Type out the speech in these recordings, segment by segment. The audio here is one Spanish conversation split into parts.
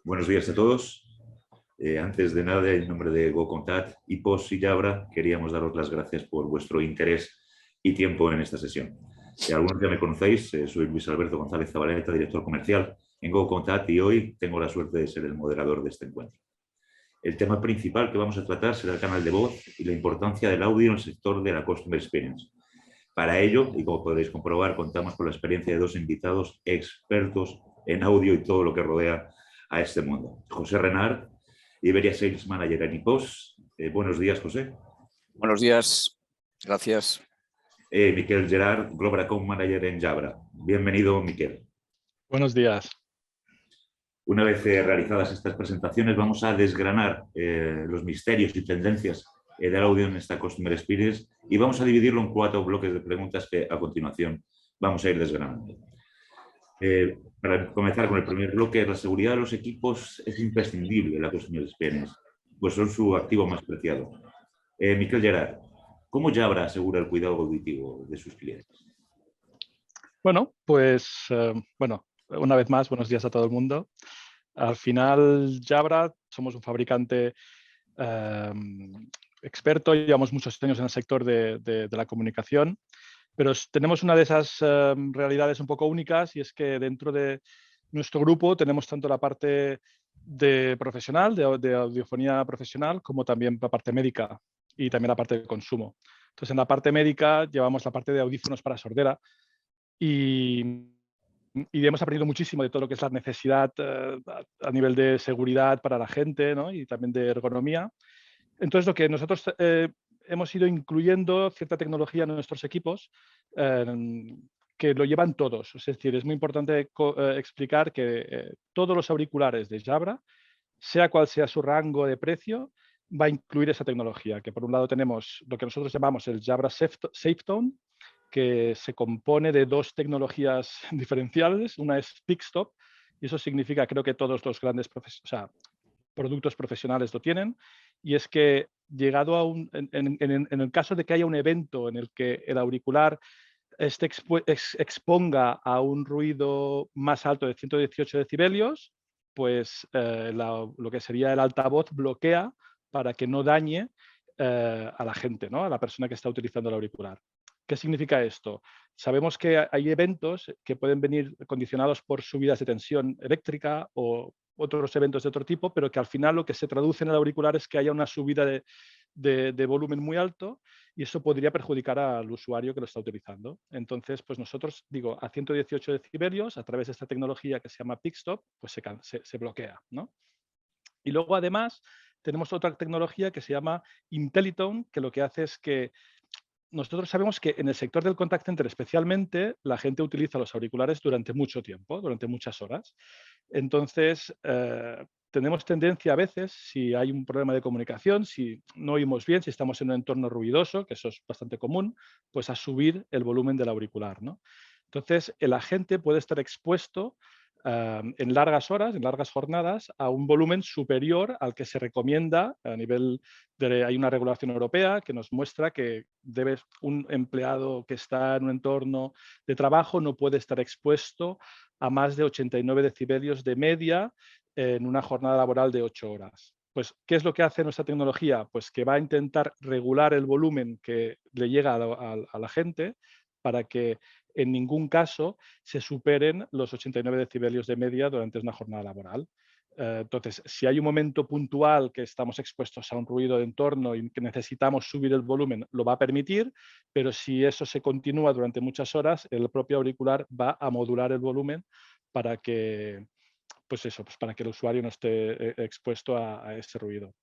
Buenos días a todos. Antes de nada, en nombre de GoContact, IPOS y Jabra, queríamos daros las gracias por vuestro interés y tiempo en esta sesión. Algunos ya me conocéis, soy Luis Alberto González Zabaleta, director comercial en GoContact, y hoy tengo la suerte de ser el moderador de este encuentro. El tema principal que vamos a tratar será el canal de voz y la importancia del audio en el sector de la Customer Experience. Para ello, y como podréis comprobar, contamos con la experiencia de dos invitados expertos en audio y todo lo que rodea a este mundo. José Renard, Iberia Sales Manager en IPOS. Buenos días, José. Buenos días, gracias. Miquel Gerard, Global Account Manager en Jabra. Bienvenido, Miquel. Buenos días. Una vez realizadas estas presentaciones, vamos a desgranar los misterios y tendencias del audio en esta Customer Experience y vamos a dividirlo en 4 bloques de preguntas que a continuación vamos a ir desgranando. Para comenzar con el primer bloque, la seguridad de los equipos es imprescindible en la Customer Experience, pues son su activo más preciado. Miquel Gerard, ¿cómo Jabra asegura el cuidado auditivo de sus clientes? Bueno, pues una vez más, buenos días a todo el mundo. Al final, Jabra, somos un fabricante experto, llevamos muchos años en el sector de la comunicación, pero tenemos una de esas realidades un poco únicas, y es que dentro de nuestro grupo tenemos tanto la parte de profesional, de audiofonía profesional, como también la parte médica y también la parte de consumo. Entonces, en la parte médica llevamos la parte de audífonos para sordera y hemos aprendido muchísimo de todo lo que es la necesidad a nivel de seguridad para la gente, ¿no? Y también de ergonomía. Entonces, lo que nosotros hemos ido incluyendo cierta tecnología en nuestros equipos que lo llevan todos. Es decir, es muy importante explicar que todos los auriculares de Jabra, sea cual sea su rango de precio, va a incluir esa tecnología, que por un lado tenemos lo que nosotros llamamos el Jabra SafeTone, que se compone de 2 tecnologías diferenciales. Una es PicStop, y eso significa, creo que todos los grandes productos profesionales lo tienen, y es que llegado a en el caso de que haya un evento en el que el auricular exponga a un ruido más alto de 118 decibelios, pues lo que sería el altavoz bloquea para que no dañe a la gente, ¿no? A la persona que está utilizando el auricular. ¿Qué significa esto? Sabemos que hay eventos que pueden venir condicionados por subidas de tensión eléctrica o otros eventos de otro tipo, pero que al final lo que se traduce en el auricular es que haya una subida de volumen muy alto, y eso podría perjudicar al usuario que lo está utilizando. Entonces, pues nosotros, digo, a 118 decibelios, a través de esta tecnología que se llama PicStop, pues se bloquea, ¿no? Y luego, además, tenemos otra tecnología que se llama IntelliTone, que lo que hace es que nosotros sabemos que en el sector del contact center especialmente, la gente utiliza los auriculares durante mucho tiempo, durante muchas horas. Entonces, tenemos tendencia a veces, si hay un problema de comunicación, si no oímos bien, si estamos en un entorno ruidoso, que eso es bastante común, pues a subir el volumen del auricular, ¿no? Entonces, el agente puede estar expuesto en largas horas, en largas jornadas, a un volumen superior al que se recomienda a nivel de... Hay una regulación europea que nos muestra que un empleado que está en un entorno de trabajo no puede estar expuesto a más de 89 decibelios de media en una jornada laboral de 8 horas. Pues, ¿qué es lo que hace nuestra tecnología? Pues que va a intentar regular el volumen que le llega a la gente para que en ningún caso se superen los 89 decibelios de media durante una jornada laboral. Entonces, si hay un momento puntual que estamos expuestos a un ruido de entorno y que necesitamos subir el volumen, lo va a permitir, pero si eso se continúa durante muchas horas, el propio auricular va a modular el volumen para que, pues para que el usuario no esté expuesto a ese ruido.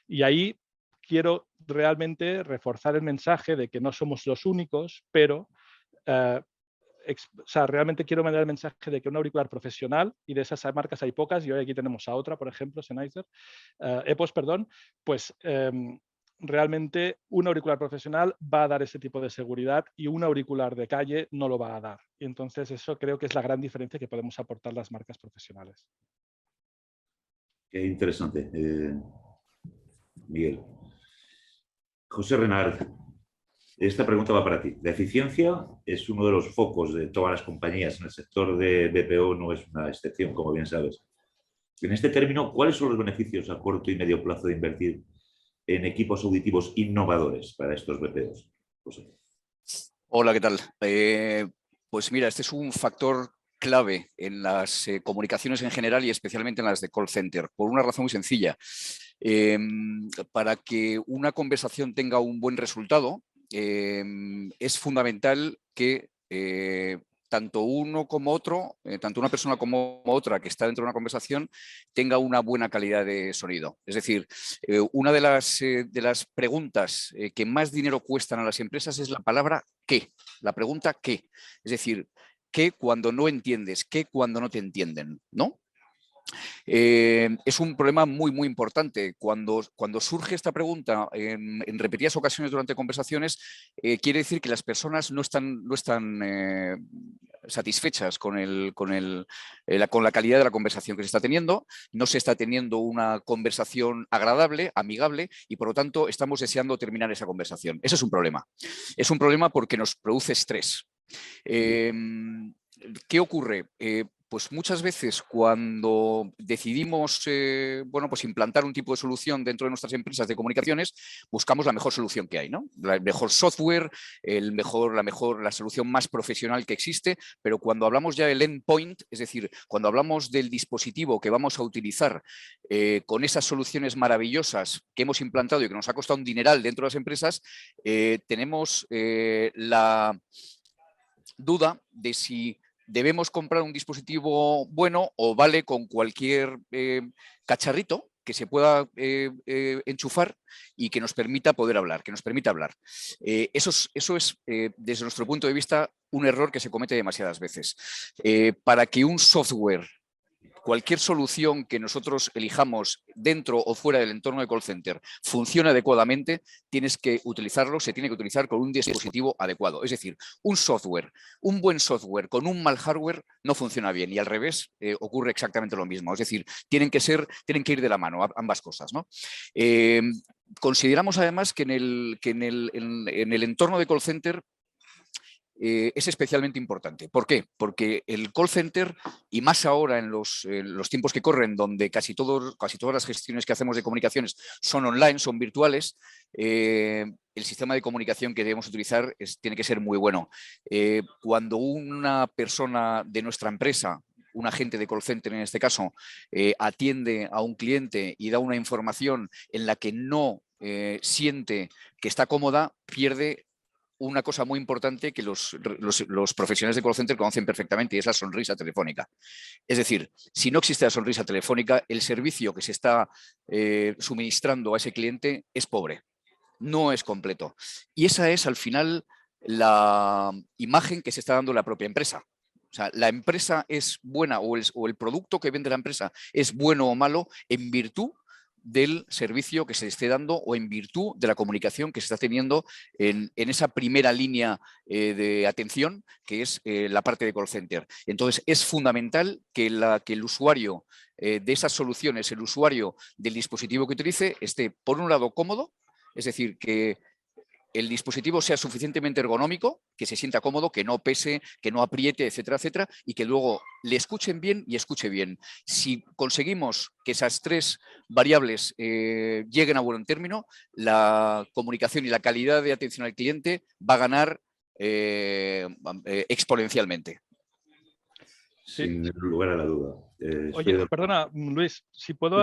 Y ahí quiero realmente reforzar el mensaje de que no somos los únicos, pero realmente quiero mandar el mensaje de que un auricular profesional, y de esas marcas hay pocas, y hoy aquí tenemos a otra, por ejemplo, Sennheiser, EPOS, perdón, pues realmente un auricular profesional va a dar ese tipo de seguridad y un auricular de calle no lo va a dar. Y entonces eso creo que es la gran diferencia que podemos aportar las marcas profesionales. Qué interesante, Miguel. José Renard, esta pregunta va para ti. La eficiencia es uno de los focos de todas las compañías. En el sector de BPO no es una excepción, como bien sabes. En este término, ¿cuáles son los beneficios a corto y medio plazo de invertir en equipos auditivos innovadores para estos BPOs? José. Hola, ¿qué tal? Pues mira, este es un factor clave en las comunicaciones en general y especialmente en las de call center, por una razón muy sencilla. Para que una conversación tenga un buen resultado, es fundamental que tanto uno como otro, tanto una persona como otra que está dentro de una conversación, tenga una buena calidad de sonido. Es decir, una de las preguntas que más dinero cuestan a las empresas es la palabra ¿qué? La pregunta ¿qué? Es decir, ¿qué cuando no entiendes? ¿Qué cuando no te entienden? ¿No? Es un problema muy, muy importante. Cuando surge esta pregunta en repetidas ocasiones durante conversaciones, quiere decir que las personas no están satisfechas con la calidad de la conversación que se está teniendo, no se está teniendo una conversación agradable, amigable, y por lo tanto estamos deseando terminar esa conversación. Ese es un problema. Es un problema porque nos produce estrés. ¿Qué ocurre? Pues muchas veces cuando decidimos bueno, pues implantar un tipo de solución dentro de nuestras empresas de comunicaciones, buscamos la mejor solución que hay, ¿no? El mejor software, la solución más profesional que existe, pero cuando hablamos ya del endpoint, es decir, cuando hablamos del dispositivo que vamos a utilizar con esas soluciones maravillosas que hemos implantado y que nos ha costado un dineral dentro de las empresas, tenemos la duda de si debemos comprar un dispositivo bueno o vale con cualquier cacharrito que se pueda enchufar y que nos permita poder hablar, que nos permita hablar. Eso es desde nuestro punto de vista, un error que se comete demasiadas veces. Para que un software, cualquier solución que nosotros elijamos dentro o fuera del entorno de call center funcione adecuadamente, se tiene que utilizar con un dispositivo adecuado. Es decir, un buen software con un mal hardware no funciona bien y al revés ocurre exactamente lo mismo. Es decir, tienen que ir de la mano ambas cosas, ¿no? Consideramos además que en el entorno de call center es especialmente importante. ¿Por qué? Porque el call center, y más ahora en los tiempos que corren, donde casi todas las gestiones que hacemos de comunicaciones son online, son virtuales, el sistema de comunicación que debemos utilizar tiene que ser muy bueno. Cuando una persona de nuestra empresa, un agente de call center en este caso, atiende a un cliente y da una información en la que no siente que está cómoda, pierde una cosa muy importante que los profesionales de call center conocen perfectamente y es la sonrisa telefónica. Es decir, si no existe la sonrisa telefónica, el servicio que se está suministrando a ese cliente es pobre, no es completo. Y esa es al final la imagen que se está dando la propia empresa. O sea, la empresa es buena o el producto que vende la empresa es bueno o malo en virtud del servicio que se esté dando o en virtud de la comunicación que se está teniendo en esa primera línea de atención que es la parte de call center. Entonces, es fundamental que el usuario de esas soluciones, el usuario del dispositivo que utilice, esté, por un lado, cómodo, es decir, que el dispositivo sea suficientemente ergonómico, que se sienta cómodo, que no pese, que no apriete, etcétera, etcétera, y que luego le escuchen bien y escuche bien. Si conseguimos que esas tres variables lleguen a buen término, la comunicación y la calidad de atención al cliente va a ganar exponencialmente. Sí. Sin lugar a la duda. Oye, perdona, Luis, si puedo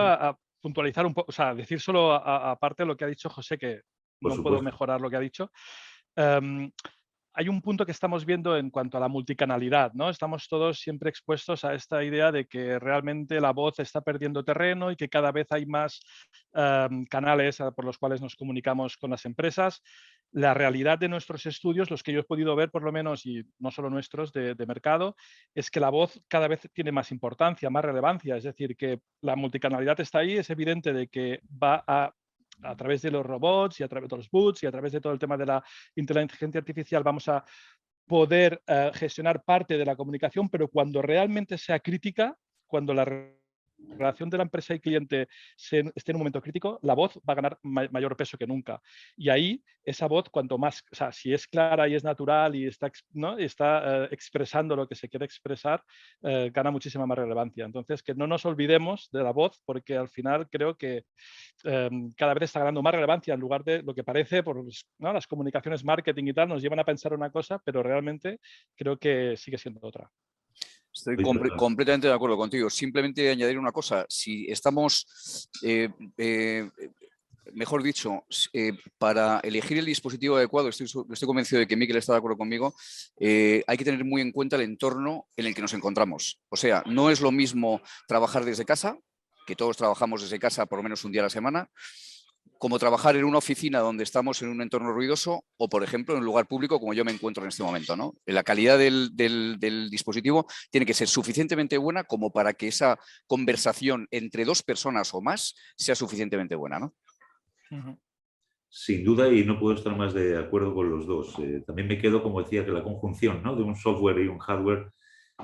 puntualizar un poco, o sea, decir solo aparte de lo que ha dicho José, que Por no supuesto. puedo mejorar lo que ha dicho. Hay un punto que estamos viendo en cuanto a la multicanalidad, ¿no? Estamos todos siempre expuestos a esta idea de que realmente la voz está perdiendo terreno y que cada vez hay más canales por los cuales nos comunicamos con las empresas. La realidad de nuestros estudios, los que yo he podido ver por lo menos, y no solo nuestros de mercado, es que la voz cada vez tiene más importancia, más relevancia. Es decir, que la multicanalidad está ahí, es evidente de que va a través de los robots y a través de los bots y a través de todo el tema de la inteligencia artificial vamos a poder gestionar parte de la comunicación, pero cuando realmente sea crítica, cuando la relación de la empresa y cliente esté en un momento crítico, la voz va a ganar mayor peso que nunca. Y ahí, esa voz, cuanto más, o sea, si es clara y es natural y está, ¿no? está expresando lo que se quiere expresar, gana muchísima más relevancia. Entonces, que no nos olvidemos de la voz, porque al final creo que cada vez está ganando más relevancia en lugar de lo que parece, ¿no? Las comunicaciones marketing y tal nos llevan a pensar una cosa, pero realmente creo que sigue siendo otra. Estoy completamente de acuerdo contigo. Simplemente añadir una cosa. Si estamos, mejor dicho, para elegir el dispositivo adecuado, estoy convencido de que Mikel está de acuerdo conmigo, hay que tener muy en cuenta el entorno en el que nos encontramos. O sea, no es lo mismo trabajar desde casa, que todos trabajamos desde casa por lo menos un día a la semana, como trabajar en una oficina donde estamos en un entorno ruidoso o, por ejemplo, en un lugar público como yo me encuentro en este momento, ¿no? La calidad del dispositivo tiene que ser suficientemente buena como para que esa conversación entre dos personas o más sea suficientemente buena, ¿no? Sin duda, y no puedo estar más de acuerdo con los dos. También me quedo, como decía, que la conjunción, ¿no?, de un software y un hardware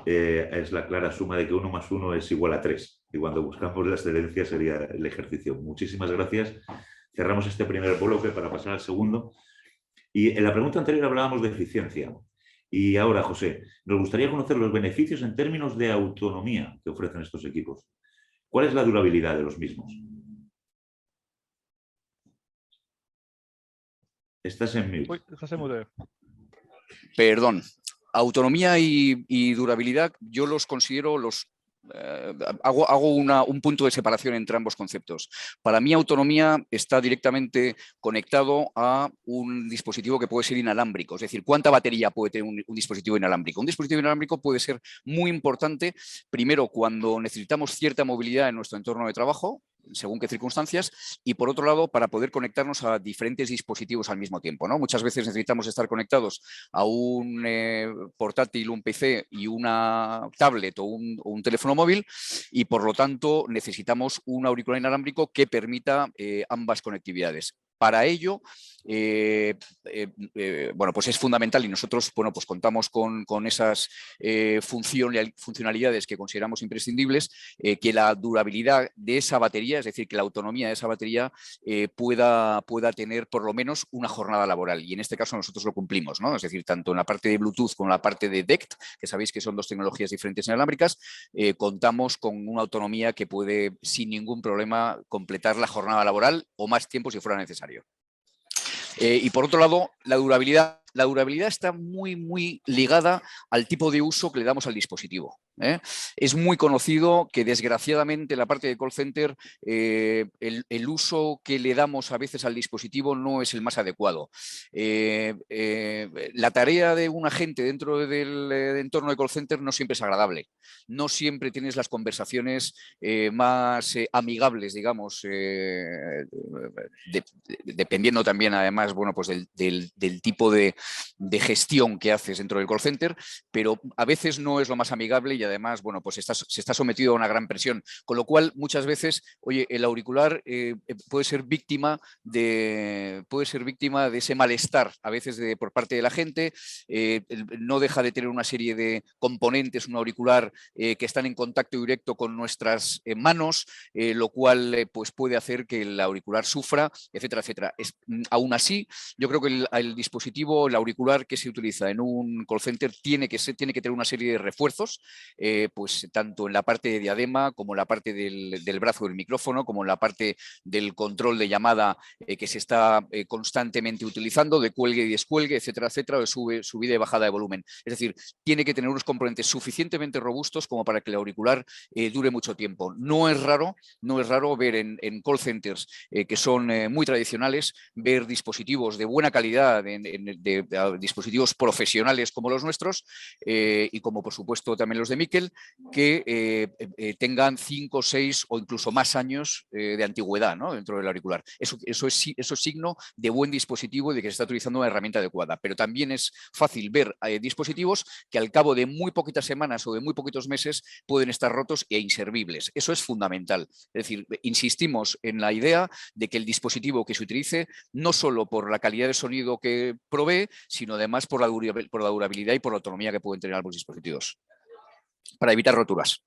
es la clara suma de que 1 más 1 es igual a 3. Y cuando buscamos la excelencia sería el ejercicio. Muchísimas gracias. Cerramos este primer bloque para pasar al segundo. Y en la pregunta anterior hablábamos de eficiencia. Y ahora, José, nos gustaría conocer los beneficios en términos de autonomía que ofrecen estos equipos. ¿Cuál es la durabilidad de los mismos? Estás en mute. Uy, estás en mute. Perdón. Autonomía y durabilidad, yo los considero hago un punto de separación entre ambos conceptos. Para mí, autonomía está directamente conectado a un dispositivo que puede ser inalámbrico. Es decir, ¿cuánta batería puede tener un dispositivo inalámbrico? Un dispositivo inalámbrico puede ser muy importante, primero, cuando necesitamos cierta movilidad en nuestro entorno de trabajo, según qué circunstancias, y por otro lado, para poder conectarnos a diferentes dispositivos al mismo tiempo, ¿no? Muchas veces necesitamos estar conectados a un portátil, un PC y una tablet o un teléfono móvil, y por lo tanto necesitamos un auricular inalámbrico que permita ambas conectividades. Para ello, bueno, pues es fundamental, y nosotros, bueno, pues contamos con esas funcionalidades que consideramos imprescindibles, que la durabilidad de esa batería, es decir, que la autonomía de esa batería pueda tener por lo menos una jornada laboral. Y en este caso nosotros lo cumplimos, ¿no? Es decir, tanto en la parte de Bluetooth como en la parte de DECT, que sabéis que son dos tecnologías diferentes inalámbricas, contamos con una autonomía que puede sin ningún problema completar la jornada laboral o más tiempo si fuera necesario. Y por otro lado, la durabilidad está muy ligada al tipo de uso que le damos al dispositivo. Es muy conocido que, desgraciadamente, en la parte de call center el uso que le damos a veces al dispositivo no es el más adecuado. La tarea de un agente dentro del entorno de call center no siempre es agradable. No siempre tienes las conversaciones más amigables, digamos, dependiendo también, además, bueno, pues del tipo de gestión que haces dentro del call center, pero a veces no es lo más amigable y además, bueno, pues se está sometido a una gran presión, con lo cual muchas veces, oye, el auricular puede ser víctima de ese malestar a veces por parte de la gente. No deja de tener una serie de componentes, un auricular que están en contacto directo con nuestras manos, lo cual pues puede hacer que el auricular sufra, etcétera, etcétera. Aún así, yo creo que el dispositivo, el auricular que se utiliza en un call center tiene que tener una serie de refuerzos, pues tanto en la parte de diadema como en la parte del brazo del micrófono, como en la parte del control de llamada que se está constantemente utilizando, de cuelgue y descuelgue, etcétera, etcétera, de subida y bajada de volumen. Es decir, tiene que tener unos componentes suficientemente robustos como para que el auricular dure mucho tiempo. No es raro ver en call centers que son muy tradicionales, ver dispositivos de buena calidad, de dispositivos profesionales como los nuestros, y como por supuesto también los de Mikel, que tengan 5, 6 o incluso más años de antigüedad, ¿no?, dentro del auricular. Eso es signo de buen dispositivo y de que se está utilizando una herramienta adecuada. Pero también es fácil ver dispositivos que al cabo de muy poquitas semanas o de muy poquitos meses pueden estar rotos e inservibles. Eso es fundamental. Es decir, insistimos en la idea de que el dispositivo que se utilice, no solo por la calidad de sonido que provee, sino además por la durabilidad y por la autonomía que pueden tener algunos dispositivos, para evitar roturas.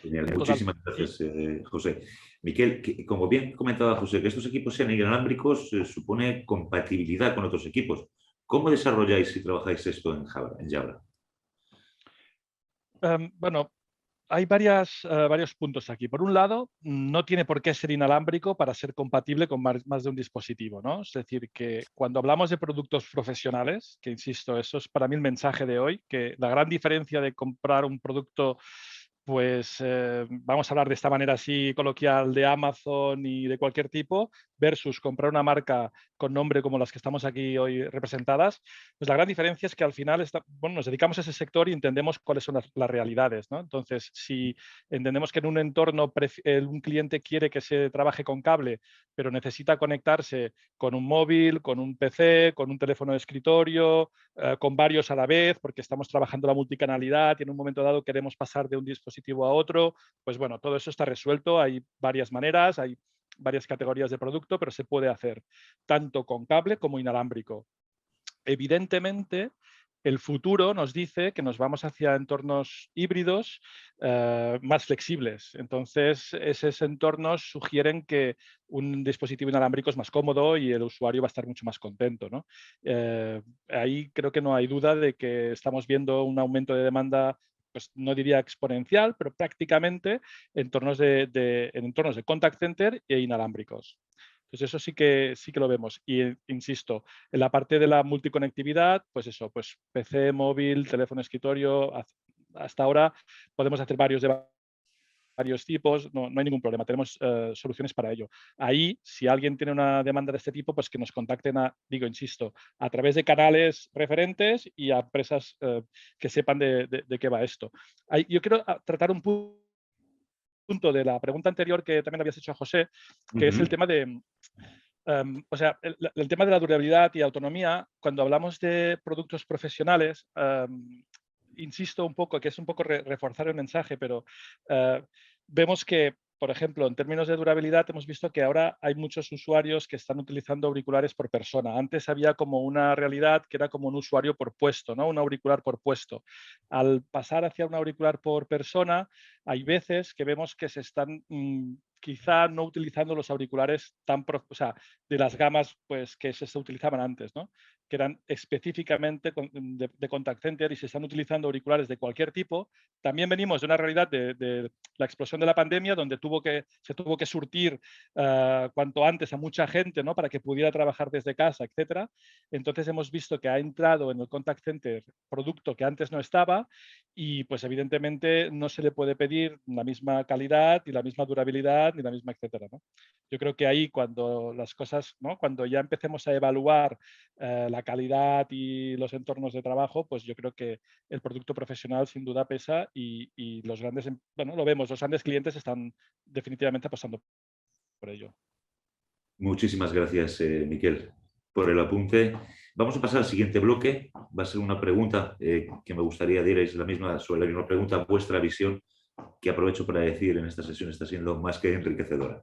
Genial. Muchísimas gracias, José. Miquel, como bien comentaba José, que estos equipos sean inalámbricos supone compatibilidad con otros equipos. ¿Cómo desarrolláis y trabajáis esto en Jabra? Bueno, hay varios puntos aquí. Por un lado, no tiene por qué ser inalámbrico para ser compatible con más de un dispositivo, ¿no? Es decir, que cuando hablamos de productos profesionales, que insisto, eso es para mí el mensaje de hoy, que la gran diferencia de comprar un producto, pues vamos a hablar de esta manera así coloquial de Amazon y de cualquier tipo, versus comprar una marca con nombre como las que estamos aquí hoy representadas, pues la gran diferencia es que al final bueno, nos dedicamos a ese sector y entendemos cuáles son las realidades, ¿no? Entonces, si entendemos que en un entorno un cliente quiere que se trabaje con cable, pero necesita conectarse con un móvil, con un PC, con un teléfono de escritorio, con varios a la vez, porque estamos trabajando la multicanalidad y en un momento dado queremos pasar de un dispositivo a otro, pues bueno, todo eso está resuelto. Hay varias maneras, hay varias categorías de producto, pero se puede hacer tanto con cable como inalámbrico. Evidentemente, el futuro nos dice que nos vamos hacia entornos híbridos más flexibles. Entonces, esos entornos sugieren que un dispositivo inalámbrico es más cómodo y el usuario va a estar mucho más contento, ¿no? Ahí creo que no hay duda de que estamos viendo un aumento de demanda, pues no diría exponencial, pero prácticamente en entornos de contact center e inalámbricos. Entonces eso sí que lo vemos. Y insisto, en la parte de la multiconectividad, pues eso, pues PC, móvil, teléfono, escritorio, hasta ahora podemos hacer varios tipos, no hay ningún problema, tenemos soluciones para ello. Ahí, si alguien tiene una demanda de este tipo, pues que nos contacten insisto, a través de canales referentes y a empresas que sepan de qué va esto. Yo quiero tratar un punto de la pregunta anterior que también habías hecho a José, que es el tema de, o sea, el tema de la durabilidad y autonomía. Cuando hablamos de productos profesionales, insisto un poco, que es un poco reforzar el mensaje, pero vemos que, por ejemplo, en términos de durabilidad, hemos visto que ahora hay muchos usuarios que están utilizando auriculares por persona. Antes había como una realidad que era como un usuario por puesto, ¿no? Un auricular por puesto. Al pasar hacia un auricular por persona, hay veces que vemos que se están quizá no utilizando los auriculares o sea, de las gamas pues, que se utilizaban antes, ¿no? Que eran específicamente de contact center y se están utilizando auriculares de cualquier tipo. También venimos de una realidad de la explosión de la pandemia, donde se tuvo que surtir cuanto antes a mucha gente, ¿no? Para que pudiera trabajar desde casa, etcétera. Entonces hemos visto que ha entrado en el contact center producto que antes no estaba y pues evidentemente no se le puede pedir la misma calidad y la misma durabilidad ni la misma, etcétera, ¿no? Yo creo que ahí cuando las cosas, ¿no? Cuando ya empecemos a evaluar la calidad y los entornos de trabajo, pues yo creo que el producto profesional sin duda pesa y los grandes, bueno, lo vemos, los grandes clientes están definitivamente apostando por ello. Muchísimas gracias, Miquel, por el apunte. Vamos a pasar al siguiente bloque. Va a ser una pregunta que me gustaría diréis sobre la misma pregunta, vuestra visión, que aprovecho para decir en esta sesión está siendo más que enriquecedora.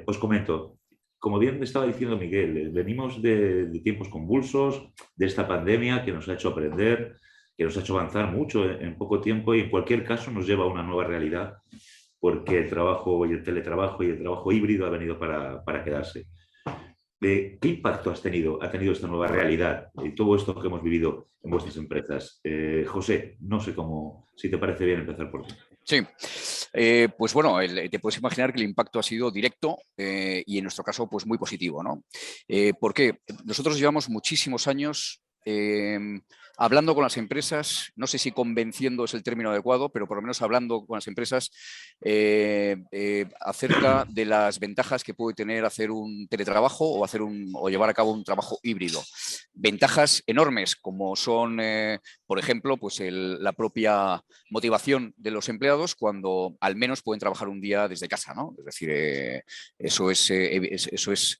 Os comento, como bien estaba diciendo Miguel, venimos de tiempos convulsos, de esta pandemia que nos ha hecho aprender, que nos ha hecho avanzar mucho en poco tiempo y en cualquier caso nos lleva a una nueva realidad porque el trabajo y el teletrabajo y el trabajo híbrido ha venido para quedarse. ¿Qué impacto ha tenido esta nueva realidad y todo esto que hemos vivido en vuestras empresas? José, no sé si te parece bien empezar por ti. Sí, pues bueno, te puedes imaginar que el impacto ha sido directo y en nuestro caso pues muy positivo, ¿no? Porque nosotros llevamos muchísimos años hablando con las empresas, no sé si convenciendo es el término adecuado, pero por lo menos hablando con las empresas acerca de las ventajas que puede tener hacer un teletrabajo o llevar a cabo un trabajo híbrido. Ventajas enormes como son, por ejemplo, pues la propia motivación de los empleados cuando al menos pueden trabajar un día desde casa, ¿no? Es decir, eso es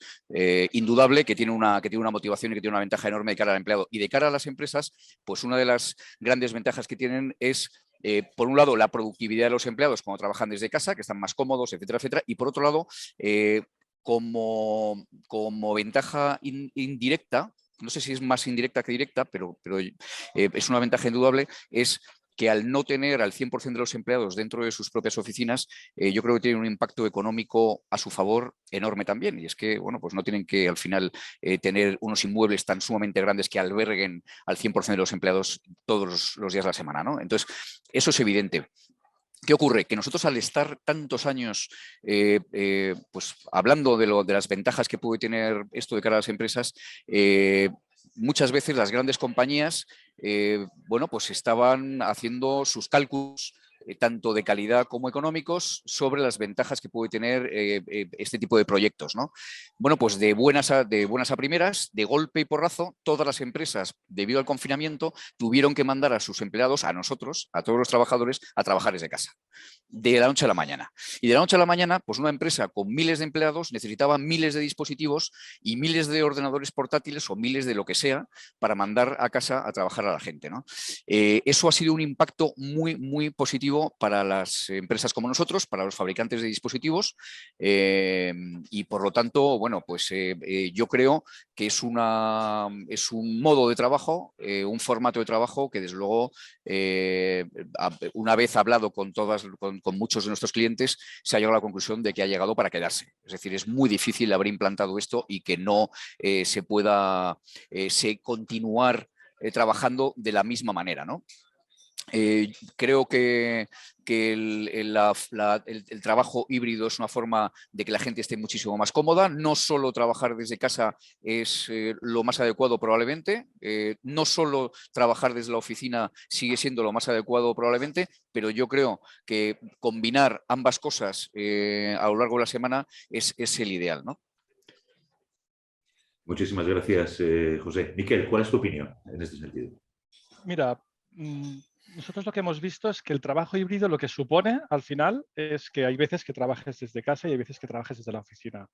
indudable que tiene una motivación y que tiene una ventaja enorme de cara al empleado. Y de cara a las empresas, pues una de las grandes ventajas que tienen es, por un lado, la productividad de los empleados cuando trabajan desde casa, que están más cómodos, etcétera, etcétera. Y por otro lado, como ventaja indirecta, no sé si es más indirecta que directa, pero es una ventaja indudable, es que al no tener al 100% de los empleados dentro de sus propias oficinas, yo creo que tiene un impacto económico a su favor enorme también. Y es que, bueno, pues no tienen que al final tener unos inmuebles tan sumamente grandes que alberguen al 100% de los empleados todos los días de la semana, ¿no? Entonces, eso es evidente. ¿Qué ocurre? Que nosotros al estar tantos años pues hablando de las ventajas que puede tener esto de cara a las empresas, muchas veces las grandes compañías bueno, pues estaban haciendo sus cálculos tanto de calidad como económicos sobre las ventajas que puede tener este tipo de proyectos, ¿no? Bueno, pues de buenas a primeras, de golpe y porrazo, todas las empresas, debido al confinamiento, tuvieron que mandar a sus empleados, a nosotros, a todos los trabajadores, a trabajar desde casa, de la noche a la mañana. Y de la noche a la mañana, pues una empresa con miles de empleados necesitaba miles de dispositivos y miles de ordenadores portátiles o miles de lo que sea para mandar a casa a trabajar a la gente, ¿no? Eso ha sido un impacto muy, muy positivo para las empresas como nosotros, para los fabricantes de dispositivos y por lo tanto, bueno, pues yo creo que es un modo de trabajo, un formato de trabajo que desde luego una vez hablado con muchos de nuestros clientes se ha llegado a la conclusión de que ha llegado para quedarse. Es decir, es muy difícil haber implantado esto y que no se pueda continuar trabajando de la misma manera, ¿no? Creo que el trabajo híbrido es una forma de que la gente esté muchísimo más cómoda. No solo trabajar desde casa es lo más adecuado probablemente, no solo trabajar desde la oficina sigue siendo lo más adecuado probablemente, pero yo creo que combinar ambas cosas a lo largo de la semana es el ideal, ¿no? Muchísimas gracias, José. Miquel, ¿cuál es tu opinión en este sentido? Mira, nosotros lo que hemos visto es que el trabajo híbrido lo que supone al final es que hay veces que trabajes desde casa y hay veces que trabajes desde la oficina.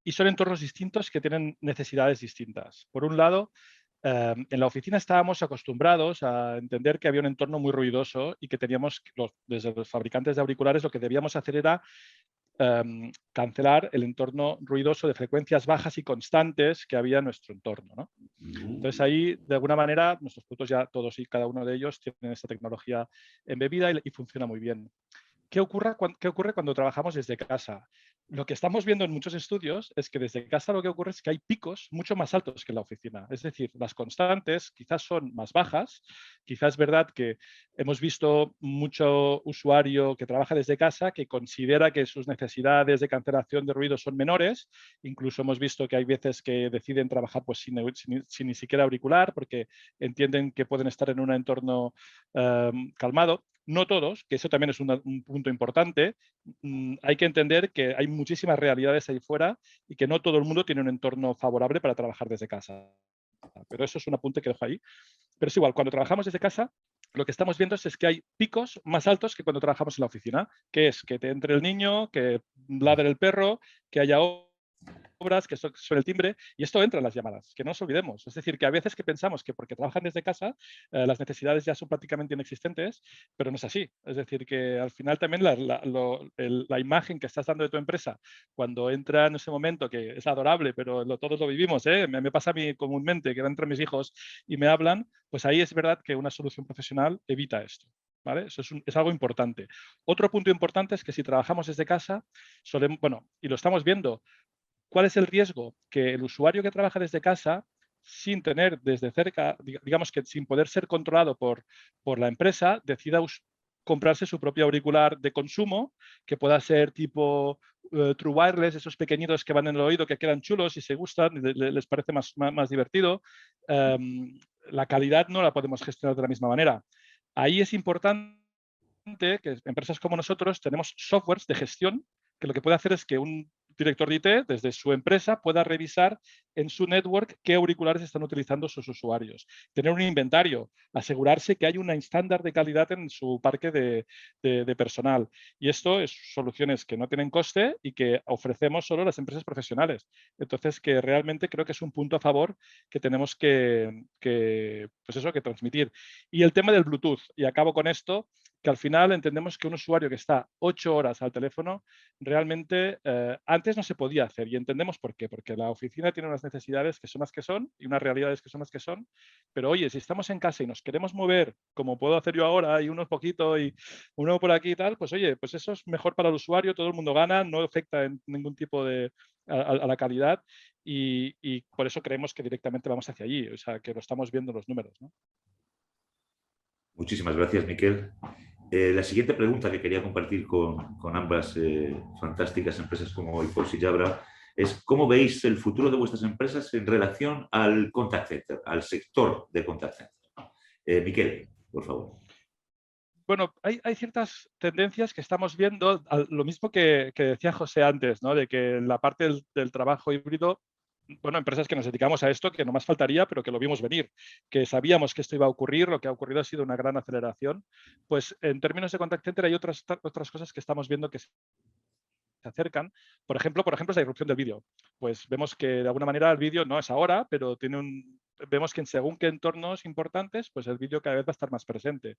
Y son entornos distintos que tienen necesidades distintas. Por un lado, en la oficina estábamos acostumbrados a entender que había un entorno muy ruidoso y que teníamos, desde los fabricantes de auriculares, lo que debíamos hacer era cancelar el entorno ruidoso de frecuencias bajas y constantes que había en nuestro entorno, ¿no? Entonces ahí, de alguna manera, nuestros productos ya todos y cada uno de ellos tienen esta tecnología embebida y funciona muy bien. ¿Qué ocurre cuando trabajamos desde casa? Lo que estamos viendo en muchos estudios es que desde casa lo que ocurre es que hay picos mucho más altos que en la oficina. Es decir, las constantes quizás son más bajas. Quizás es verdad que hemos visto mucho usuario que trabaja desde casa que considera que sus necesidades de cancelación de ruido son menores. Incluso hemos visto que hay veces que deciden trabajar pues, sin ni siquiera auricular porque entienden que pueden estar en un entorno calmado. No todos, que eso también es un punto importante. Hay que entender que hay muchísimas realidades ahí fuera y que no todo el mundo tiene un entorno favorable para trabajar desde casa. Pero eso es un apunte que dejo ahí. Pero es igual, cuando trabajamos desde casa, lo que estamos viendo es que hay picos más altos que cuando trabajamos en la oficina, que es que te entre el niño, que ladre el perro, que haya obras, que suene el timbre, y esto entra en las llamadas, que no nos olvidemos. Es decir, que a veces que pensamos que porque trabajan desde casa, las necesidades ya son prácticamente inexistentes, pero no es así. Es decir, que al final también la imagen que estás dando de tu empresa cuando entra en ese momento, que es adorable, pero todos lo vivimos, me pasa a mí comúnmente, que entran mis hijos y me hablan, pues ahí es verdad que una solución profesional evita esto. ¿Vale? Eso es algo importante. Otro punto importante es que si trabajamos desde casa, y lo estamos viendo, ¿cuál es el riesgo? Que el usuario que trabaja desde casa, sin tener desde cerca, digamos que sin poder ser controlado por la empresa, decida comprarse su propio auricular de consumo, que pueda ser tipo True Wireless, esos pequeñitos que van en el oído, que quedan chulos y se gustan, les parece más divertido. La calidad no la podemos gestionar de la misma manera. Ahí es importante que empresas como nosotros tenemos softwares de gestión que lo que puede hacer es que un director de IT desde su empresa pueda revisar en su network qué auriculares están utilizando sus usuarios, tener un inventario, asegurarse que hay un estándar de calidad en su parque de personal. Y esto es soluciones que no tienen coste y que ofrecemos solo las empresas profesionales. Entonces, que realmente creo que es un punto a favor que tenemos que transmitir. Y el tema del Bluetooth, y acabo con esto, que al final entendemos que un usuario que está 8 horas al teléfono realmente antes no se podía hacer, y entendemos por qué, porque la oficina tiene unas necesidades que son las que son y unas realidades que son las que son, pero oye, si estamos en casa y nos queremos mover, como puedo hacer yo ahora, y uno poquito y uno por aquí y tal, pues oye, pues eso es mejor para el usuario, todo el mundo gana, no afecta en ningún tipo de a la calidad, y por eso creemos que directamente vamos hacia allí, o sea, que lo estamos viendo en los números, ¿no? Muchísimas gracias, Miquel. La siguiente pregunta que quería compartir con ambas fantásticas empresas como IPOS y Jabra es ¿cómo veis el futuro de vuestras empresas en relación al contact center, al sector de contact center? Miquel, por favor. Bueno, hay ciertas tendencias que estamos viendo, lo mismo que decía José antes, ¿no? De que en la parte del trabajo híbrido, bueno, empresas que nos dedicamos a esto, que no más faltaría, pero que lo vimos venir, que sabíamos que esto iba a ocurrir, lo que ha ocurrido ha sido una gran aceleración. Pues en términos de contact center hay otras cosas que estamos viendo que se acercan. Por ejemplo, es la irrupción del vídeo. Pues vemos que de alguna manera el vídeo no es ahora, pero vemos que en según qué entornos importantes, pues el vídeo cada vez va a estar más presente,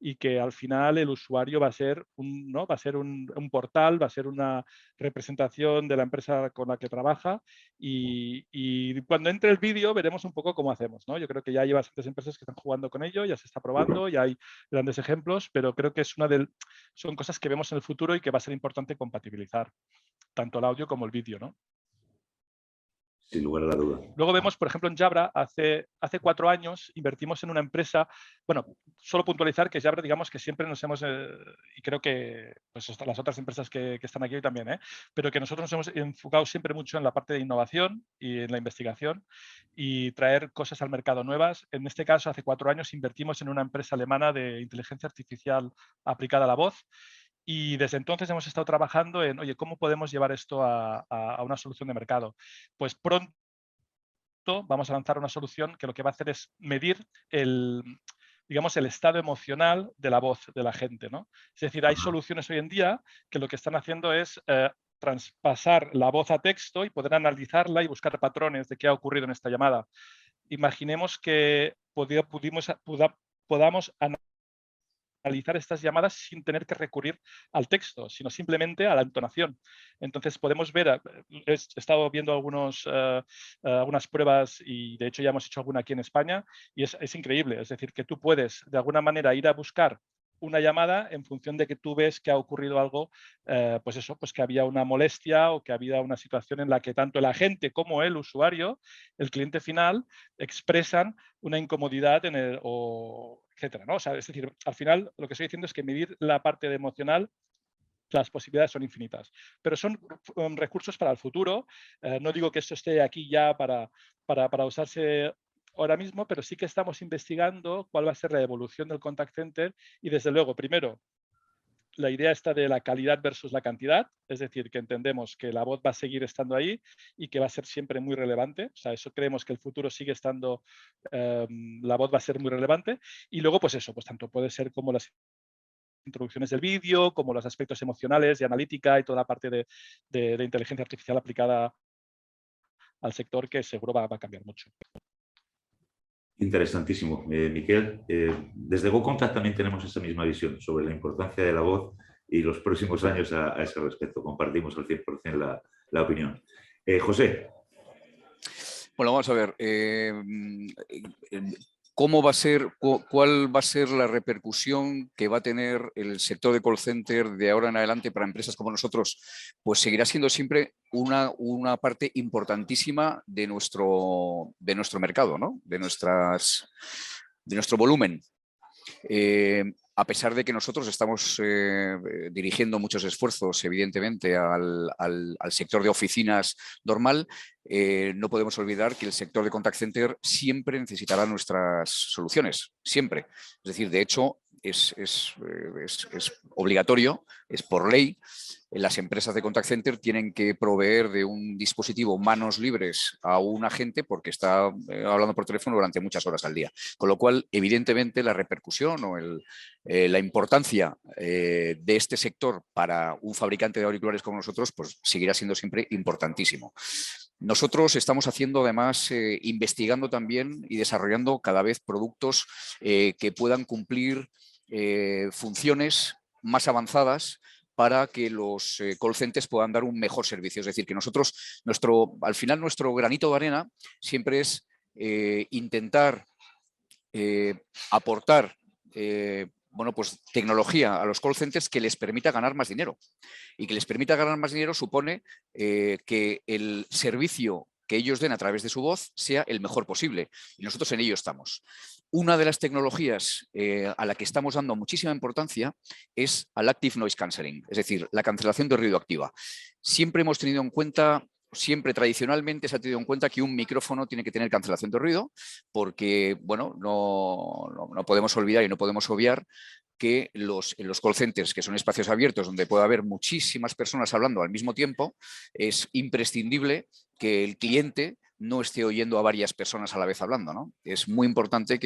y que al final el usuario va a ser ¿no? Va a ser un portal, va a ser una representación de la empresa con la que trabaja, y cuando entre el vídeo veremos un poco cómo hacemos, ¿no? Yo creo que ya hay bastantes empresas que están jugando con ello, ya se está probando, ya hay grandes ejemplos, pero creo que son cosas que vemos en el futuro y que va a ser importante compatibilizar tanto el audio como el vídeo, ¿no? Sin lugar a la duda. Luego vemos, por ejemplo, en Jabra, hace 4 años invertimos en una empresa, bueno, solo puntualizar que Jabra, digamos que siempre nos hemos, y creo que pues las otras empresas que están aquí también, pero que nosotros nos hemos enfocado siempre mucho en la parte de innovación y en la investigación y traer cosas al mercado nuevas. En este caso, hace 4 años invertimos en una empresa alemana de inteligencia artificial aplicada a la voz. Y desde entonces hemos estado trabajando en, oye, ¿cómo podemos llevar esto a una solución de mercado? Pues pronto vamos a lanzar una solución que lo que va a hacer es medir digamos, el estado emocional de la voz de la gente, ¿no? Es decir, hay soluciones hoy en día que lo que están haciendo es traspasar la voz a texto y poder analizarla y buscar patrones de qué ha ocurrido en esta llamada. Imaginemos que podamos analizar estas llamadas sin tener que recurrir al texto, sino simplemente a la entonación. Entonces podemos ver, he estado viendo algunas pruebas, y de hecho ya hemos hecho alguna aquí en España, y es increíble. Es decir, que tú puedes de alguna manera ir a buscar una llamada en función de que tú ves que ha ocurrido algo, pues eso, pues que había una molestia o que había una situación en la que tanto el agente como el usuario, el cliente final, expresan una incomodidad etcétera, ¿no? O sea, es decir, al final lo que estoy diciendo es que medir la parte de emocional, las posibilidades son infinitas, pero son recursos para el futuro. No digo que esto esté aquí ya para usarse ahora mismo, pero sí que estamos investigando cuál va a ser la evolución del contact center, y desde luego, primero, la idea está de la calidad versus la cantidad, es decir, que entendemos que la voz va a seguir estando ahí y que va a ser siempre muy relevante. O sea, eso creemos que el futuro sigue estando, la voz va a ser muy relevante. Y luego, pues eso, pues tanto puede ser como las introducciones del vídeo, como los aspectos emocionales de analítica y toda la parte de inteligencia artificial aplicada al sector, que seguro va a cambiar mucho. Interesantísimo, Miquel. Desde GoContact también tenemos esa misma visión sobre la importancia de la voz y los próximos años a ese respecto. Compartimos al 100% la opinión. José. Bueno, vamos a ver. ¿Cómo va a ser, cuál va a ser la repercusión que va a tener el sector de call center de ahora en adelante para empresas como nosotros? Pues seguirá siendo siempre una parte importantísima de nuestro mercado, ¿no? de nuestro volumen. A pesar de que nosotros estamos dirigiendo muchos esfuerzos, evidentemente, al sector de oficinas normal, no podemos olvidar que el sector de contact center siempre necesitará nuestras soluciones, siempre. Es decir, de hecho, es obligatorio, es por ley. Las empresas de contact center tienen que proveer de un dispositivo manos libres a un agente porque está hablando por teléfono durante muchas horas al día. Con lo cual, evidentemente, la repercusión o la importancia de este sector para un fabricante de auriculares como nosotros, pues seguirá siendo siempre importantísimo. Nosotros estamos haciendo, además, investigando también y desarrollando cada vez productos que puedan cumplir funciones más avanzadas para que los call centers puedan dar un mejor servicio. Es decir, que nosotros, al final, nuestro granito de arena siempre es intentar aportar bueno, pues, tecnología a los call centers que les permita ganar más dinero. Y que les permita ganar más dinero supone que el servicio que ellos den a través de su voz sea el mejor posible. Y nosotros en ello estamos. Una de las tecnologías a la que estamos dando muchísima importancia es al Active Noise Cancelling, es decir, la cancelación de ruido activa. Siempre hemos tenido en cuenta, siempre tradicionalmente se ha tenido en cuenta que un micrófono tiene que tener cancelación de ruido porque, bueno, no podemos olvidar y no podemos obviar que en los call centers, que son espacios abiertos donde puede haber muchísimas personas hablando al mismo tiempo, es imprescindible que el cliente no esté oyendo a varias personas a la vez hablando, ¿no? Es muy importante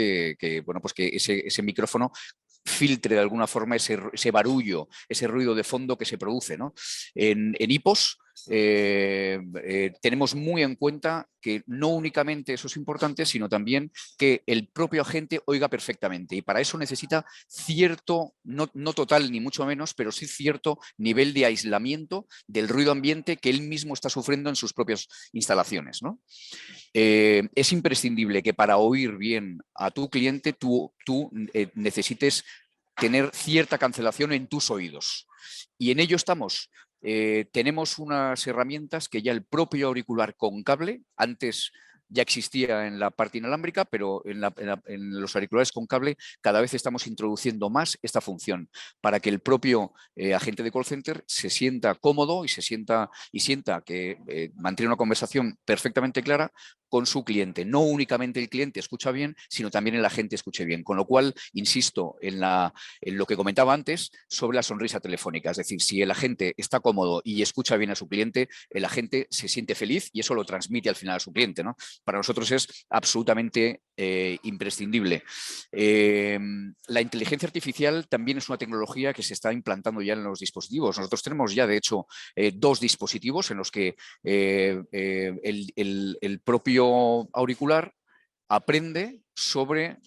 bueno, pues que ese micrófono filtre de alguna forma ese barullo, ese ruido de fondo que se produce, ¿no? En HIPOS tenemos muy en cuenta que no únicamente eso es importante, sino también que el propio agente oiga perfectamente. Y para eso necesita cierto, no total ni mucho menos, pero sí cierto nivel de aislamiento del ruido ambiente que él mismo está sufriendo en sus propias instalaciones, ¿no? Es imprescindible que para oír bien a tu cliente tú necesites tener cierta cancelación en tus oídos. Y en ello estamos. Tenemos unas herramientas que ya el propio auricular con cable, antes ya existía en la parte inalámbrica, pero en los auriculares con cable cada vez estamos introduciendo más esta función para que el propio agente de call center se sienta cómodo y sienta que mantiene una conversación perfectamente clara con su cliente. No únicamente el cliente escucha bien, sino también el agente escuche bien. Con lo cual, insisto en lo que comentaba antes sobre la sonrisa telefónica. Es decir, si el agente está cómodo y escucha bien a su cliente, el agente se siente feliz y eso lo transmite al final a su cliente, ¿no? Para nosotros es absolutamente imprescindible. La inteligencia artificial también es una tecnología que se está implantando ya en los dispositivos. Nosotros tenemos ya, de hecho, 2 dispositivos en los que el propio auricular aprende sobre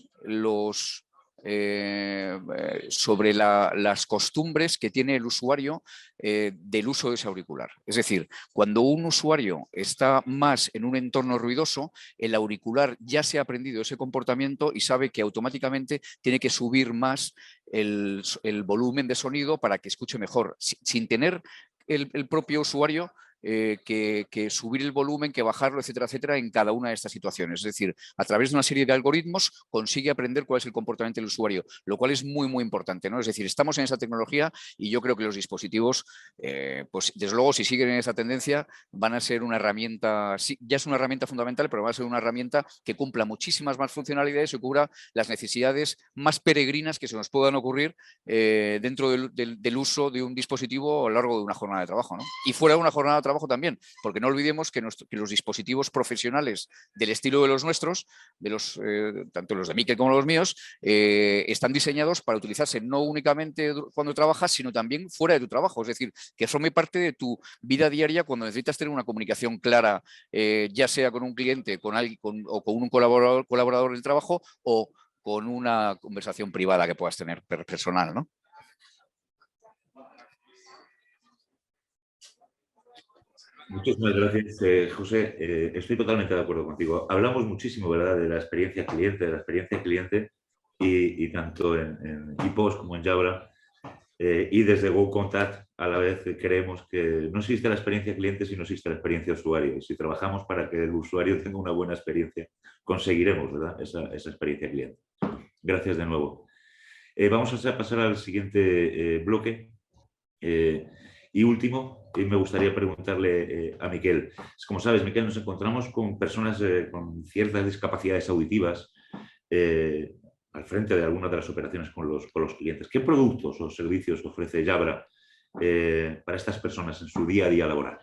las costumbres que tiene el usuario del uso de ese auricular. Es decir, cuando un usuario está más en un entorno ruidoso, el auricular ya se ha aprendido ese comportamiento y sabe que automáticamente tiene que subir más el volumen de sonido para que escuche mejor, sin tener el propio usuario que subir el volumen, que bajarlo, etcétera, etcétera, en cada una de estas situaciones. Es decir, a través de una serie de algoritmos consigue aprender cuál es el comportamiento del usuario, lo cual es muy, muy importante, ¿no? Es decir, estamos en esa tecnología y yo creo que los dispositivos, pues desde luego, si siguen en esa tendencia, van a ser una herramienta, sí, ya es una herramienta fundamental, pero va a ser una herramienta que cumpla muchísimas más funcionalidades y cubra las necesidades más peregrinas que se nos puedan ocurrir dentro del uso de un dispositivo a lo largo de una jornada de trabajo, ¿no? Y fuera de una jornada de trabajo también, porque no olvidemos que los dispositivos profesionales del estilo de los nuestros, tanto los de Mikel como los míos, están diseñados para utilizarse no únicamente cuando trabajas, sino también fuera de tu trabajo. Es decir, que forme parte de tu vida diaria cuando necesitas tener una comunicación clara, ya sea con un cliente o con un colaborador del trabajo o con una conversación privada que puedas tener personal, ¿no? Muchísimas gracias, José. Estoy totalmente de acuerdo contigo. Hablamos muchísimo, ¿verdad?, de la experiencia cliente, y tanto en HIPOS como en Jabra y desde GoContact a la vez creemos que no existe la experiencia cliente si no existe la experiencia usuario. Y si trabajamos para que el usuario tenga una buena experiencia, conseguiremos, ¿verdad?, esa experiencia cliente. Gracias de nuevo. Vamos a pasar al siguiente bloque. Y último, me gustaría preguntarle a Miquel. Como sabes, Miquel, nos encontramos con personas con ciertas discapacidades auditivas al frente de algunas de las operaciones con los clientes. ¿Qué productos o servicios ofrece Jabra para estas personas en su día a día laboral?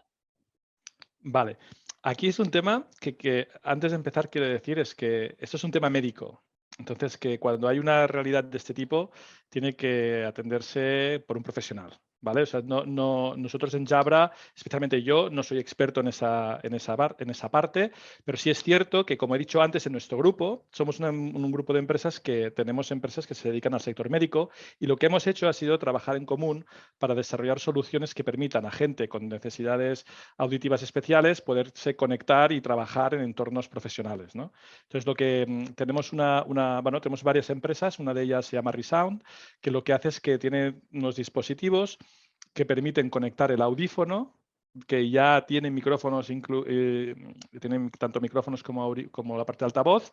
Vale. Aquí es un tema que antes de empezar quiero decir es que esto es un tema médico. Entonces, que cuando hay una realidad de este tipo, tiene que atenderse por un profesional, ¿vale? O sea, nosotros en Jabra, especialmente yo, no soy experto en esa parte, pero sí es cierto que, como he dicho antes, en nuestro grupo somos un grupo de empresas que tenemos empresas que se dedican al sector médico, y lo que hemos hecho ha sido trabajar en común para desarrollar soluciones que permitan a gente con necesidades auditivas especiales poderse conectar y trabajar en entornos profesionales, ¿no? Entonces, tenemos tenemos varias empresas, una de ellas se llama Resound, que lo que hace es que tiene unos dispositivos que permiten conectar el audífono, que ya tienen micrófonos, tienen tanto micrófonos como la parte de altavoz,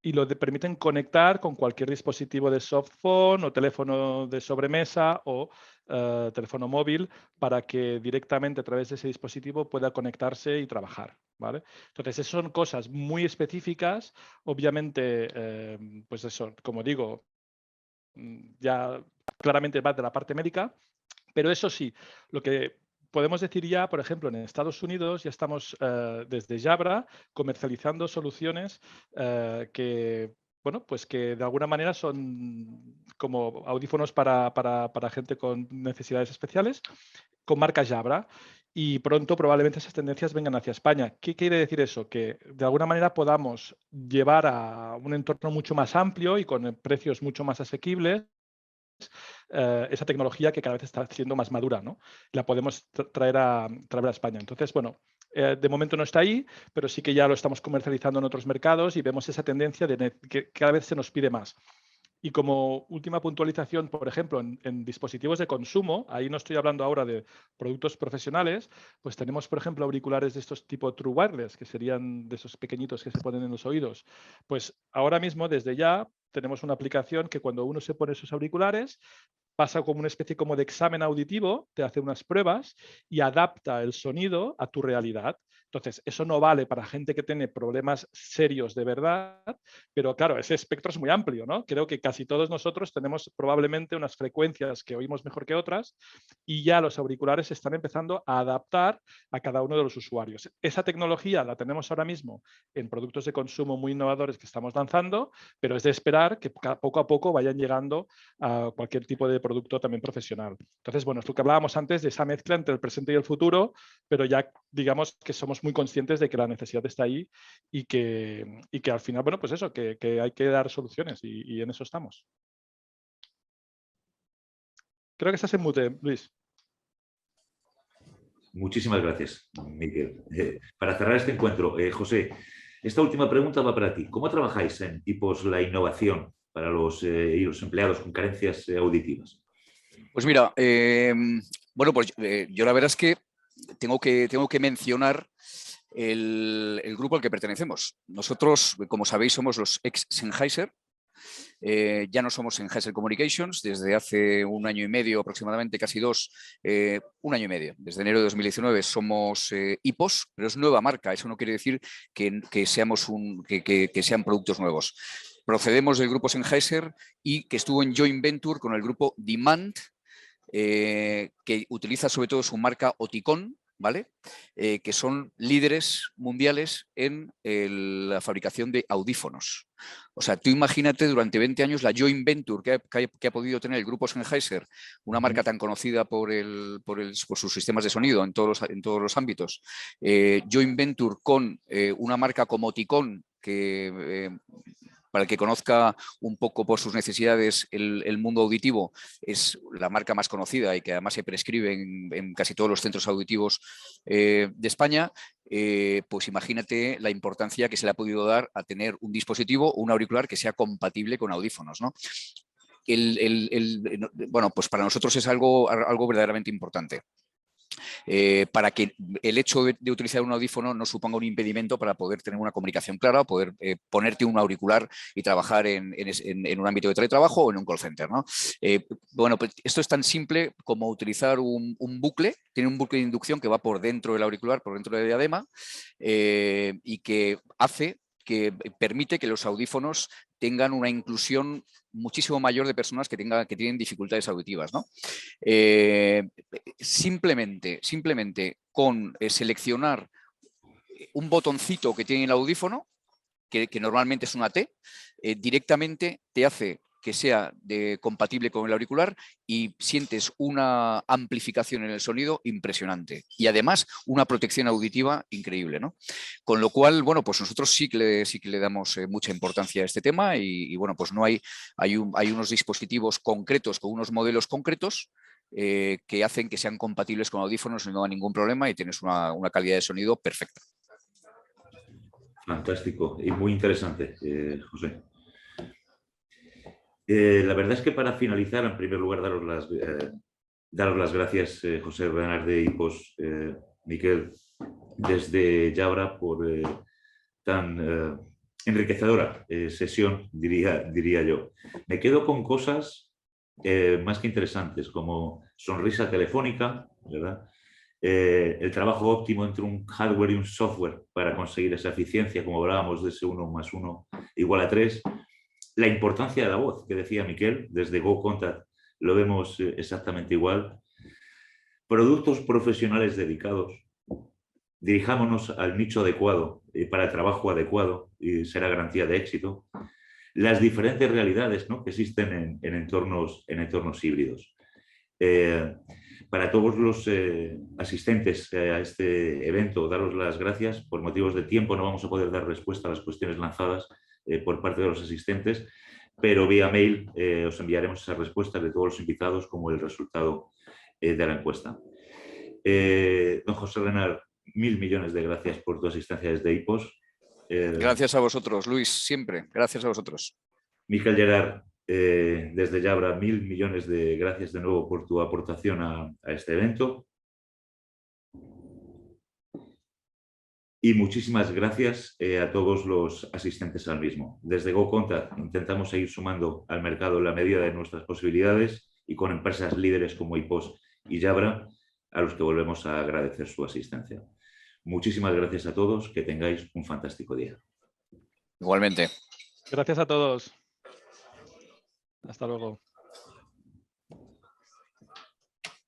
y permiten conectar con cualquier dispositivo de softphone o teléfono de sobremesa o teléfono móvil, para que directamente a través de ese dispositivo pueda conectarse y trabajar, ¿vale? Entonces, esas son cosas muy específicas. Obviamente, pues eso, como digo, ya claramente va de la parte médica, pero eso sí, lo que podemos decir ya, por ejemplo, en Estados Unidos ya estamos desde Jabra comercializando soluciones que, bueno, pues que de alguna manera son como audífonos para gente con necesidades especiales, con marca Jabra. Y pronto probablemente esas tendencias vengan hacia España. ¿Qué quiere decir eso? Que de alguna manera podamos llevar a un entorno mucho más amplio y con precios mucho más asequibles esa tecnología que cada vez está siendo más madura, ¿no? La podemos traer a España. Entonces, bueno, de momento no está ahí, pero sí que ya lo estamos comercializando en otros mercados y vemos esa tendencia de que cada vez se nos pide más. Y como última puntualización, por ejemplo, en dispositivos de consumo, ahí no estoy hablando ahora de productos profesionales, pues tenemos, por ejemplo, auriculares de estos tipo True Wireless, que serían de esos pequeñitos que se ponen en los oídos. Pues ahora mismo, desde ya, tenemos una aplicación que cuando uno se pone esos auriculares, pasa como una especie como de examen auditivo, te hace unas pruebas y adapta el sonido a tu realidad. Entonces, eso no vale para gente que tiene problemas serios de verdad, pero claro, ese espectro es muy amplio, ¿no? Creo que casi todos nosotros tenemos probablemente unas frecuencias que oímos mejor que otras, y ya los auriculares se están empezando a adaptar a cada uno de los usuarios. Esa tecnología la tenemos ahora mismo en productos de consumo muy innovadores que estamos lanzando, pero es de esperar que poco a poco vayan llegando a cualquier tipo de producto también profesional. Entonces, bueno, es lo que hablábamos antes de esa mezcla entre el presente y el futuro, pero ya digamos que somos muy conscientes de que la necesidad está ahí y que al final, bueno, pues eso, que hay que dar soluciones y en eso estamos. Creo que estás en mute, Luis. Muchísimas gracias, Miguel. Para cerrar este encuentro, José, esta última pregunta va para ti. ¿Cómo trabajáis en IPOS la innovación para los empleados con carencias auditivas? Pues mira, bueno, pues yo la verdad es que tengo que mencionar el grupo al que pertenecemos. Nosotros, como sabéis, somos los ex-Sennheiser. Ya no somos Sennheiser Communications desde hace un año y medio, aproximadamente, casi dos, un año y medio. Desde enero de 2019 somos IPOS, pero es nueva marca. Eso no quiere decir que sean productos nuevos. Procedemos del grupo Sennheiser y que estuvo en joint venture con el grupo Demand, que utiliza sobre todo su marca Oticon, ¿vale? Que son líderes mundiales en la fabricación de audífonos. O sea, tú imagínate durante 20 años la joint venture que ha podido tener el grupo Sennheiser, una marca tan conocida por sus sistemas de sonido en todos los ámbitos, joint venture con una marca como Oticon, que para el que conozca un poco por sus necesidades el mundo auditivo, es la marca más conocida y que además se prescribe en casi todos los centros auditivos de España. Pues imagínate la importancia que se le ha podido dar a tener un dispositivo, un auricular que sea compatible con audífonos, ¿no? Bueno, pues para nosotros es algo verdaderamente importante. Para que el hecho de utilizar un audífono no suponga un impedimento para poder tener una comunicación clara, poder ponerte un auricular y trabajar en un ámbito de teletrabajo o en un call center, ¿no? Bueno, pues esto es tan simple como utilizar un bucle, tiene un bucle de inducción que va por dentro del auricular, por dentro de la diadema, y que permite que los audífonos tengan una inclusión muchísimo mayor de personas que tienen dificultades auditivas, ¿no? Simplemente con seleccionar un botoncito que tiene el audífono, que normalmente es una T, directamente te hace que sea compatible con el auricular y sientes una amplificación en el sonido impresionante y además una protección auditiva increíble, ¿no? Con lo cual, bueno, pues nosotros sí que le damos mucha importancia a este tema y bueno, pues no hay unos dispositivos concretos con unos modelos concretos que hacen que sean compatibles con audífonos y no hay ningún problema y tienes una calidad de sonido perfecta. Fantástico y muy interesante, José. La verdad es que para finalizar, en primer lugar, daros las gracias, José Renard de IPOS, Miquel, desde Jabra, por tan enriquecedora sesión, diría yo. Me quedo con cosas más que interesantes, como sonrisa telefónica, ¿verdad? El trabajo óptimo entre un hardware y un software para conseguir esa eficiencia, como hablábamos de ese 1 más 1 igual a 3. La importancia de la voz, que decía Miquel, desde GoContact lo vemos exactamente igual. Productos profesionales dedicados. Dirijámonos al nicho adecuado para el trabajo adecuado y será garantía de éxito. Las diferentes realidades, ¿no?, que existen en entornos híbridos. Para todos los asistentes a este evento, daros las gracias. Por motivos de tiempo no vamos a poder dar respuesta a las cuestiones lanzadas por parte de los asistentes, pero vía mail os enviaremos esas respuestas de todos los invitados como el resultado de la encuesta. Don José Renard, 1000 millones de gracias por tu asistencia desde IPOS. Gracias a vosotros, Luis, siempre. Gracias a vosotros. Miquel Gerard, desde Jabra, 1000 millones de gracias de nuevo por tu aportación a este evento. Y muchísimas gracias a todos los asistentes al mismo. Desde GoContact intentamos seguir sumando al mercado en la medida de nuestras posibilidades y con empresas líderes como IPOS y Jabra, a los que volvemos a agradecer su asistencia. Muchísimas gracias a todos, que tengáis un fantástico día. Igualmente. Gracias a todos. Hasta luego.